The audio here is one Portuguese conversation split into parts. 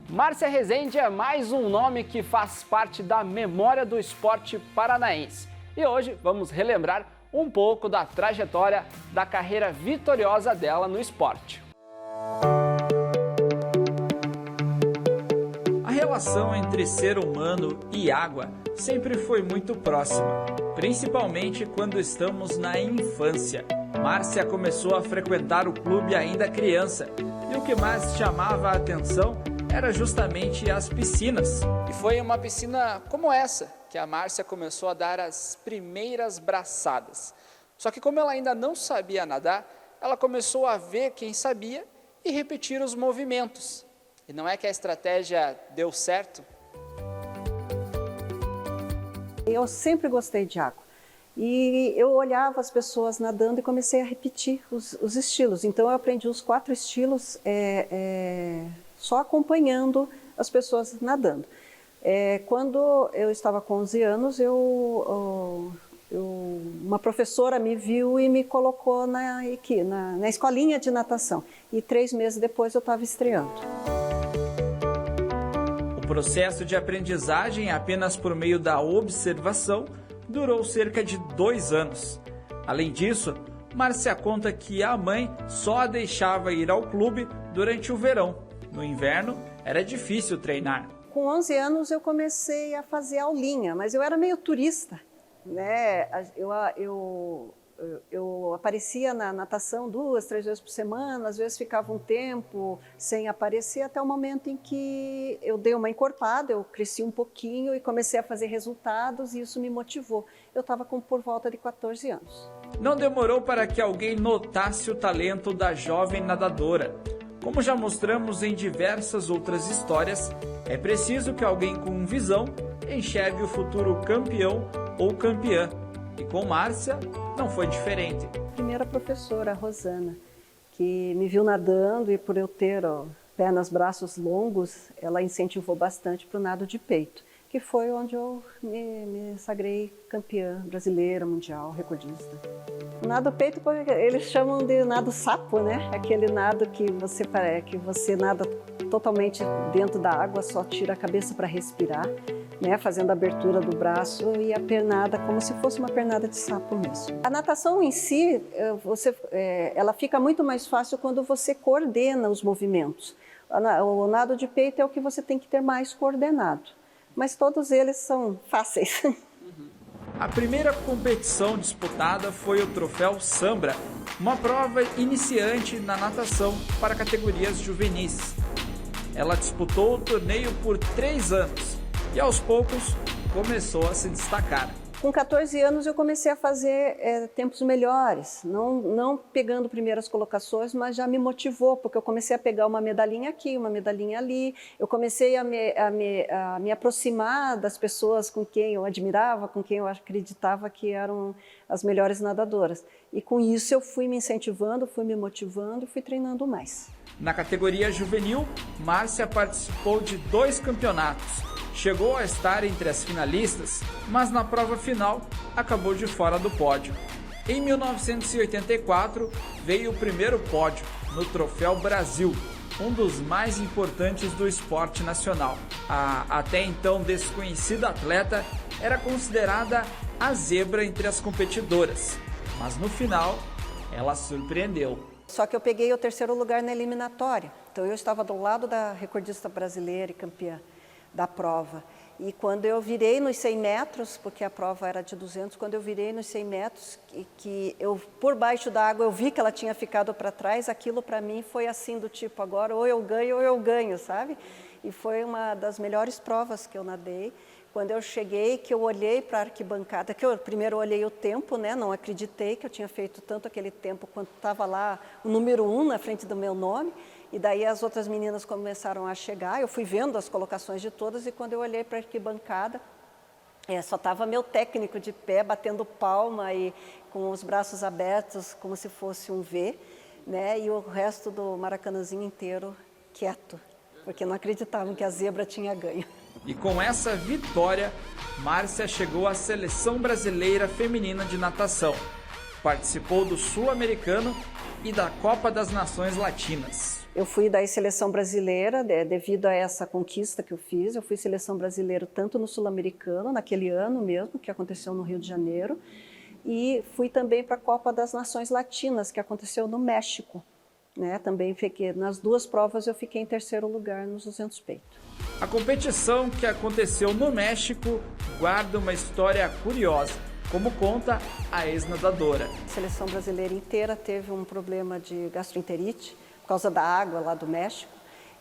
Márcia Rezende é mais um nome que faz parte da memória do esporte paranaense. E hoje vamos relembrar um pouco da trajetória da carreira vitoriosa dela no esporte. A relação entre ser humano e água sempre foi muito próxima, principalmente quando estamos na infância. Márcia começou a frequentar o clube ainda criança e o que mais chamava a atenção era justamente as piscinas. E foi uma piscina como essa que a Márcia começou a dar as primeiras braçadas. Só que como ela ainda não sabia nadar, ela começou a ver quem sabia e repetir os movimentos. E não é que a estratégia deu certo? Eu sempre gostei de água. E eu olhava as pessoas nadando e comecei a repetir os estilos. Então eu aprendi os 4 estilos só acompanhando as pessoas nadando. Quando eu estava com 11 anos, uma professora me viu e me colocou na escolinha de natação. E 3 meses depois eu estava estreando. O processo de aprendizagem apenas por meio da observação durou cerca de 2 anos. Além disso, Márcia conta que a mãe só a deixava ir ao clube durante o verão. No inverno, era difícil treinar. Com 11 anos eu comecei a fazer aulinha, mas eu era meio turista, né? Eu aparecia na natação 2, 3 vezes por semana, às vezes ficava um tempo sem aparecer, até o momento em que eu dei uma encorpada, eu cresci um pouquinho e comecei a fazer resultados e isso me motivou. Eu estava por volta de 14 anos. Não demorou para que alguém notasse o talento da jovem nadadora. Como já mostramos em diversas outras histórias, é preciso que alguém com visão enxergue o futuro campeão ou campeã. E com Márcia, não foi diferente. A primeira professora, a Rosana, que me viu nadando e por eu ter pernas, braços longos, ela incentivou bastante para o nado de peito, que foi onde eu me sagrei campeã brasileira, mundial, recordista. O nado peito, eles chamam de nado sapo, né? Aquele nado que você nada totalmente dentro da água, só tira a cabeça para respirar, né? Fazendo a abertura do braço e a pernada como se fosse uma pernada de sapo mesmo. A natação em si, ela fica muito mais fácil quando você coordena os movimentos. O nado de peito é o que você tem que ter mais coordenado, mas todos eles são fáceis. A primeira competição disputada foi o Troféu Sambra, uma prova iniciante na natação para categorias juvenis. Ela disputou o torneio por 3 anos e aos poucos começou a se destacar. Com 14 anos eu comecei a fazer tempos melhores, não pegando primeiras colocações, mas já me motivou, porque eu comecei a pegar uma medalhinha aqui, uma medalhinha ali, eu comecei a me aproximar das pessoas com quem eu admirava, com quem eu acreditava que eram as melhores nadadoras. E com isso eu fui me incentivando, fui me motivando e fui treinando mais. Na categoria juvenil, Márcia participou de 2 campeonatos. Chegou a estar entre as finalistas, mas na prova final acabou de fora do pódio. Em 1984 veio o primeiro pódio no Troféu Brasil, um dos mais importantes do esporte nacional. A até então desconhecida atleta era considerada a zebra entre as competidoras, mas no final ela surpreendeu. Só que eu peguei o 3º lugar na eliminatória, então eu estava do lado da recordista brasileira e campeã da prova. E quando eu virei nos 100 metros, porque a prova era de 200, quando eu virei nos 100 metros, que eu, por baixo da água, eu vi que ela tinha ficado para trás, aquilo para mim foi assim do tipo, agora ou eu ganho, sabe? E foi uma das melhores provas que eu nadei. Quando eu cheguei, que eu olhei para a arquibancada, que eu primeiro olhei o tempo, né? Não acreditei que eu tinha feito tanto aquele tempo quanto estava lá o número 1 na frente do meu nome. E daí as outras meninas começaram a chegar, eu fui vendo as colocações de todas e quando eu olhei para a arquibancada, só estava meu técnico de pé, batendo palma e com os braços abertos, como se fosse um V, né? E o resto do Maracanãzinho inteiro quieto, porque não acreditavam que a zebra tinha ganho. E com essa vitória, Márcia chegou à Seleção Brasileira Feminina de Natação. Participou do Sul-Americano e da Copa das Nações Latinas. Eu fui daí seleção brasileira, devido a essa conquista que eu fiz. Eu fui seleção brasileira tanto no Sul-Americano, naquele ano mesmo, que aconteceu no Rio de Janeiro, e fui também para a Copa das Nações Latinas, que aconteceu no México. Também fiquei, nas duas provas eu fiquei em terceiro lugar nos 200 peito. A competição que aconteceu no México guarda uma história curiosa, como conta a ex-nadadora. A seleção brasileira inteira teve um problema de gastroenterite por causa da água lá do México.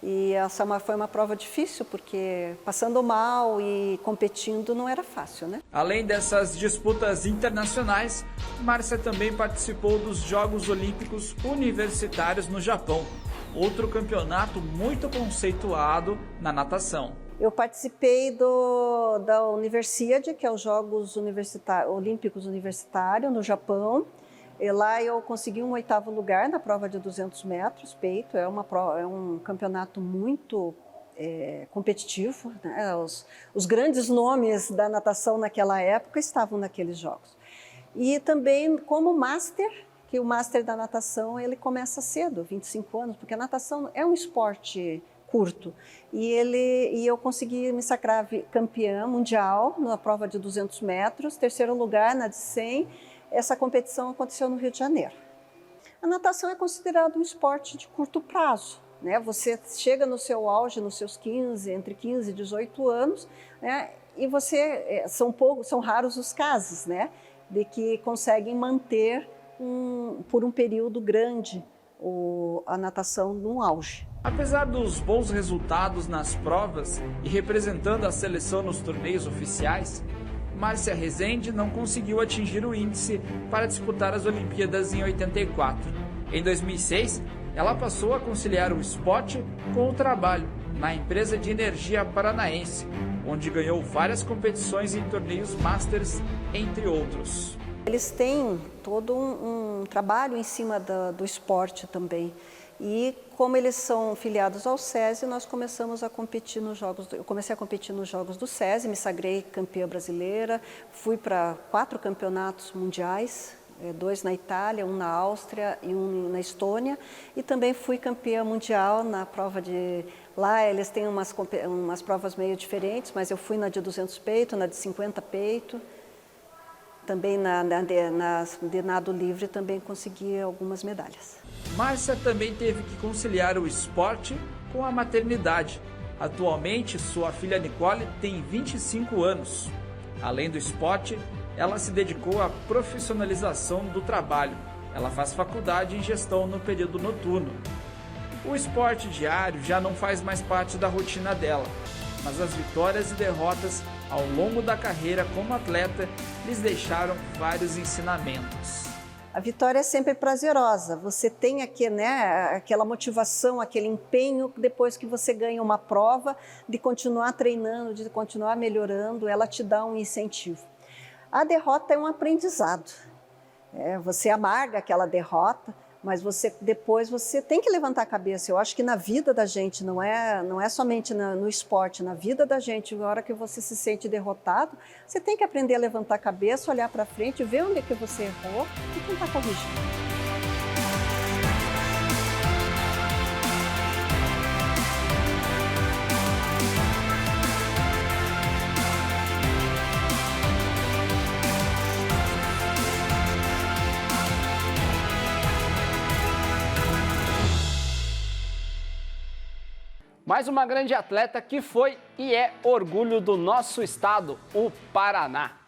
E essa foi uma prova difícil, porque passando mal e competindo não era fácil, né? Além dessas disputas internacionais, Márcia também participou dos Jogos Olímpicos Universitários no Japão, outro campeonato muito conceituado na natação. Eu participei da Universiade, que é os Jogos Olímpicos Universitários no Japão. E lá eu consegui um 8º lugar na prova de 200 metros, peito. É um campeonato muito competitivo, né? Os grandes nomes da natação naquela época estavam naqueles jogos. E também como Master, que o Master da natação ele começa cedo, 25 anos, porque a natação é um esporte curto. E eu consegui me sagrar campeã mundial na prova de 200 metros, terceiro lugar na de 100. Essa competição aconteceu no Rio de Janeiro. A natação é considerada um esporte de curto prazo, né? Você chega no seu auge, nos seus entre 15 e 18 anos, né? E são raros os casos, né? De que conseguem manter por um período grande a natação no auge. Apesar dos bons resultados nas provas e representando a seleção nos torneios oficiais, Márcia Rezende não conseguiu atingir o índice para disputar as Olimpíadas em 84. Em 2006, ela passou a conciliar o esporte com o trabalho na empresa de energia paranaense, onde ganhou várias competições em torneios Masters, entre outros. Eles têm todo um trabalho em cima do esporte também. E como eles são filiados ao SESI, nós começamos a competir nos jogos. Eu comecei a competir nos jogos do SESI, me sagrei campeã brasileira, fui para 4 campeonatos mundiais, 2 na Itália, 1 na Áustria e 1 na Estônia, e também fui campeã mundial na prova de... Lá eles têm umas provas meio diferentes, mas eu fui na de 200 peito, na de 50 peito. Também de nado livre também consegui algumas medalhas. Márcia também teve que conciliar o esporte com a maternidade. Atualmente, sua filha Nicole tem 25 anos. Além do esporte, ela se dedicou à profissionalização do trabalho. Ela faz faculdade em gestão no período noturno. O esporte diário já não faz mais parte da rotina dela, mas as vitórias e derrotas ao longo da carreira como atleta lhes deixaram vários ensinamentos. A vitória é sempre prazerosa, você tem aqui, né, aquela motivação, aquele empenho depois que você ganha uma prova, de continuar treinando, de continuar melhorando, ela te dá um incentivo. A derrota é um aprendizado, você amarga aquela derrota, mas depois você tem que levantar a cabeça. Eu acho que na vida da gente, não é somente no esporte, na vida da gente, na hora que você se sente derrotado, você tem que aprender a levantar a cabeça, olhar para frente, ver onde é que você errou e tentar corrigir. Mais uma grande atleta que foi e é orgulho do nosso estado, o Paraná.